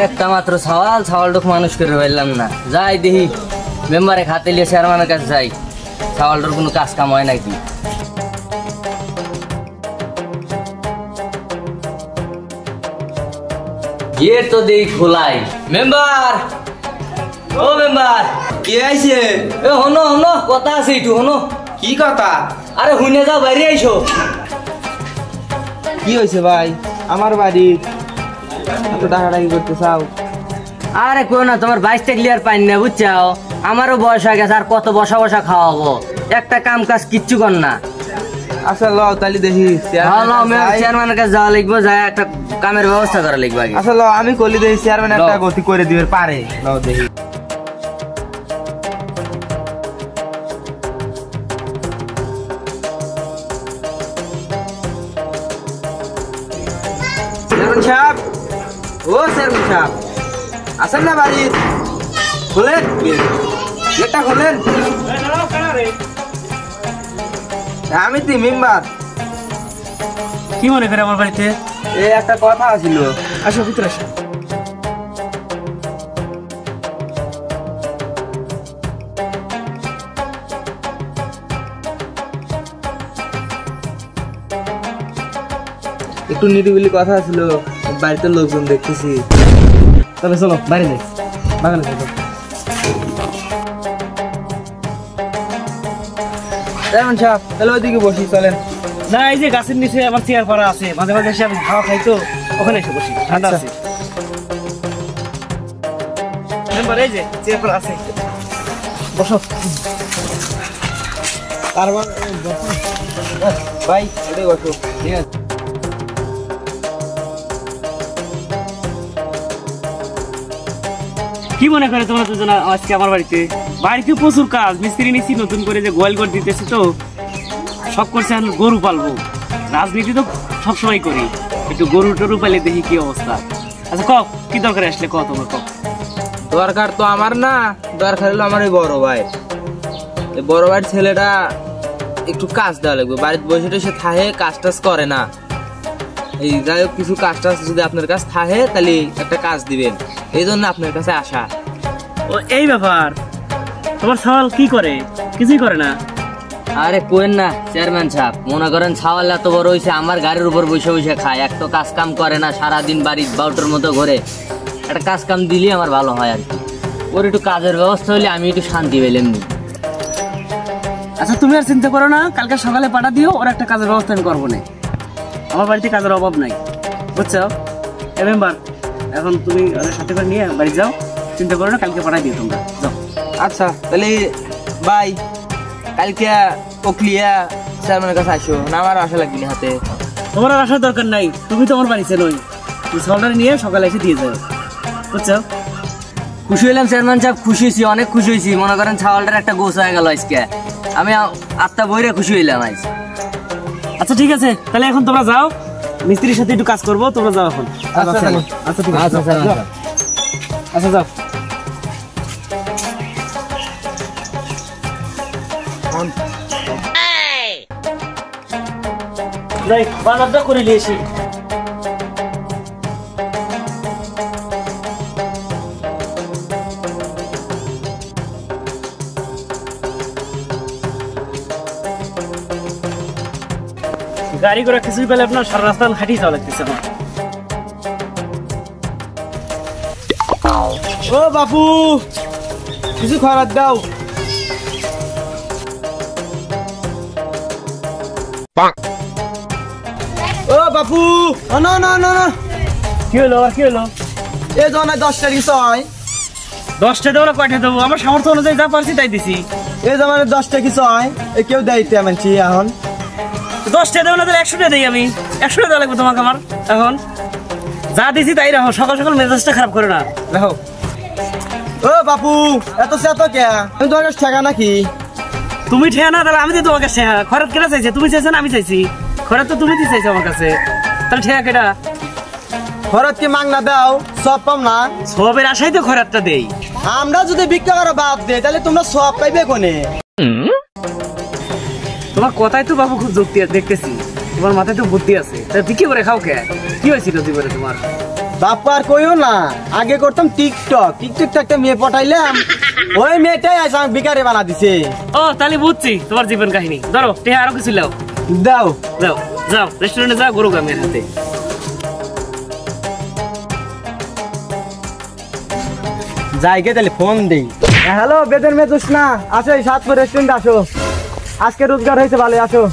একটা মাত্র ছাওয়ালটুক মানুষ করে পারলাম না। যাই দেখি মেম্বারে খাতে লিয়ে চেয়ারম্যানের কাছে যাই, ছাওয়ালটার কোনো কাজ কাম হয় নাকি। গেট তো দেই খোলাই। মেম্বার, ও মেম্বার, কে আইছে? এ হনো কথা আছে একটু হনো। কি কথা? আরে হুইনে যাও, বাইরে আইসো। কি হয়েছে ভাই? আমার বাড়ি এত টাকাটাকি করতে চাও? আরে কো না, তোমার 22টা ক্লিয়ার পাইন না বুঝছাও। আমারও বয়স হয়ে গেছে, আর কত বসা খাওয়াবো, একটা কাম কাজ কিচ্ছু কর না। আচ্ছা লও তাহলে দেখি। চেয়ারম্যানের কাছে যাওয়া লিখবো, যায় একটা কামের ব্যবস্থা করা লিখবো আগে। আচ্ছা লও আমি কলি দেখি চেয়ারম্যান একটা গতি করে দিবে পারে। লও দেখি। চেয়ারম্যান সাহেব, ও চেয়ারম্যান সাহেব আসেন না বাড়ি? খোলেন গেটটা, খোলেন। আমি তো মেম্বার। কি মনে করে আমার বাড়িতে? এই একটা কথা ছিল। আসো ভিতরে আসো। একটু নিরিবিলি কথা ছিল, বাড়িতে লোকজন দেখতেছি। তাহলে চলো বাইরে যাই, বাগানে চলো। চেয়ারম্যান সাহেব তাহলে ওইদিকে বসি, চলেন। না, এই যে গাছের নিচে আমার চেয়ার পাড়া আছে, মাঝে মাঝে এসে আমি খাওয়া খাই তো, ওখানে এসে বসি, ঠান্ডা আছে। মেম্বার এই যে চেয়ার পাড়া আছে, বসো। তারপর ভাই ওটাই বসো। ঠিক আছে। কি মনে করে তোমরা দুজন আজকে আমার বাড়িতে? বাড়িতে প্রচুর কাজ, মিস্ত্রি নিচ্ছি নতুন করে, যে গোয়াল ঘর দিতেছি তো, সব করছে এখন গরু পালবো। রাজনীতি তো সবসময় করি, একটু গরু টরু পালে দেখি কি অবস্থা। আচ্ছা ক কি দরকার আসলে ক তোমার ক। দরকার তো আমার না, দরকার হলো আমার এই বড় ভাই। এই বড় ভাইয়ের ছেলেটা একটু কাজ দেওয়া লাগবে। বাড়িতে বসে সে থাহে, কাজ টাজ করে না। এই যাই হোক কিছু কাজ টাজ যদি আপনার কাছে থাকে তাহলে একটা কাজ দিবেন, এই জন্য আপনার কাছে আসা। ও এই ব্যাপার, তোমার ছাওয়াল কি করে? কিছুই করে না। আরে কোয়েন না চেয়ারম্যান সাহেব, মনে করেন ছাওয়াল এত বড় হয়েছে, আমার গাড়ির উপর বসে বসে খায়, এক তো কাজ কাম করে না, সারাদিন বাড়ির বাউটার মতো ঘরে। একটা কাজ কাম দিলে আমার ভালো হয় আর কি, ওর একটু কাজের ব্যবস্থা হলে আমি একটু শান্তি পেলাম। আচ্ছা তুমি আর চিন্তা করো না, কালকে সকালে পাঠা দিও, ওর একটা কাজের ব্যবস্থা আমি করবো না। আমার বাড়িতে কাজের অভাব নাই, বুঝছো? এ মেম্বার, এখন তুমি ওদের সাথে করে নিয়ে বাড়ি যাও, চিন্তা করো না, কালকে পাঠা দিও তোমরা, যাও। আচ্ছা তাহলে ভাই কালকে ওকলিয়া চেয়ারম্যানের কাছে আসো না, আমার আশা লাগবে হাতে। তোমার আর আসার দরকার নাই, তুমি তো আমার বাড়িতে নই, তুমি সকালে নিয়ে সকালে এসে দিয়ে যাও, বুঝছো? খুশি হইলাম চেয়ারম্যান সাহেব, খুশি হয়েছি, অনেক খুশি হয়েছি। মনে করেন ছাওয়ালটার একটা গোছ হয়ে গেল আজকে, আমি আত্মা বইরে খুশি হইলাম আজ। আচ্ছা ঠিক আছে, তাহলে এখন তোমরা যাও, মিস্ত্রির সাথে একটু কাজ করবো, তোমরা যাও এখন। আচ্ছা আচ্ছা ঠিক আছে, আচ্ছা যাও। যাই বাজারটা করে নিয়ে এসি। গাড়ি করে কিছুই পেলে আপনার সারা রাস্তা হাঁটিয়ে যাওয়া লাগতেছে আমার। ও বাপু কিছু খাবার দাও। ও বাপু না না না না, কি হলো আর কি হলো? এই জন 10টা কিছু হয়। 10টা দেবো না কয়টা দেবো? আমার সামর্থ্য অনুযায়ী যা পারছি তাই দিছি। এই জামানে 10টা কিছু হয়, কেউ দেয়তে মানছি এখন। 10টা দেবো না, তাহলে 100টা দেই আমি। 100টা দেওয়া লাগবে তোমাকে আমার। এখন যা দিছি তাই রাখো, সকাল সকাল মেজাজটা খারাপ করে না, রাখো। ও বাপু এত চেত কে? আমি তোমার কাছে ঠেকা নাকি? তুমি ঠেয়া না, তাহলে আমি তো তোমার কাছে খরচ কেনা চাইছি? তুমি চাইছো না আমি চাইছি? খরচ তো তুমি দিয়ে চাইছো আমার কাছে, তাহলে ঠেয়া কেটা? খরচ কি মাংনা দাও? সব পাম না? সবের আশাই তো খরচটা দেই। আমরা যদি বিক্রি করা বাদ দেই তাহলে তোমরা সব পাইবে কোনে? তোমার কথাই তো বাবু খুব যুক্তি দেখতেছি, তোমার মাথায় তো বুদ্ধি আছে। তা বিক্রি করে খাও কে? কি হয়েছিল জীবনে তোমার? বাপু আর কইও না, আগে করতাম টিকটক, টিকটক একটা মেয়ে পটাইলাম, ওই মেয়েটাই আজ আমাকে বিকারে বানা দিছে। ও তাহলে বুঝছি তোমার জীবন কাহিনী। ধরো টেহা আরো কিছু লাও। দাও যাও যাও রেস্টুরেন্টে যাও, গরু কামের হাতে। যাইগে তাহলে ফোন দেই। হ্যালো বেদের মেয়ে জোসনা, আসো এই সাতপুর রেস্টুরেন্টে আসো, আজকে রোজগার হয়েছে ভালো, আসো।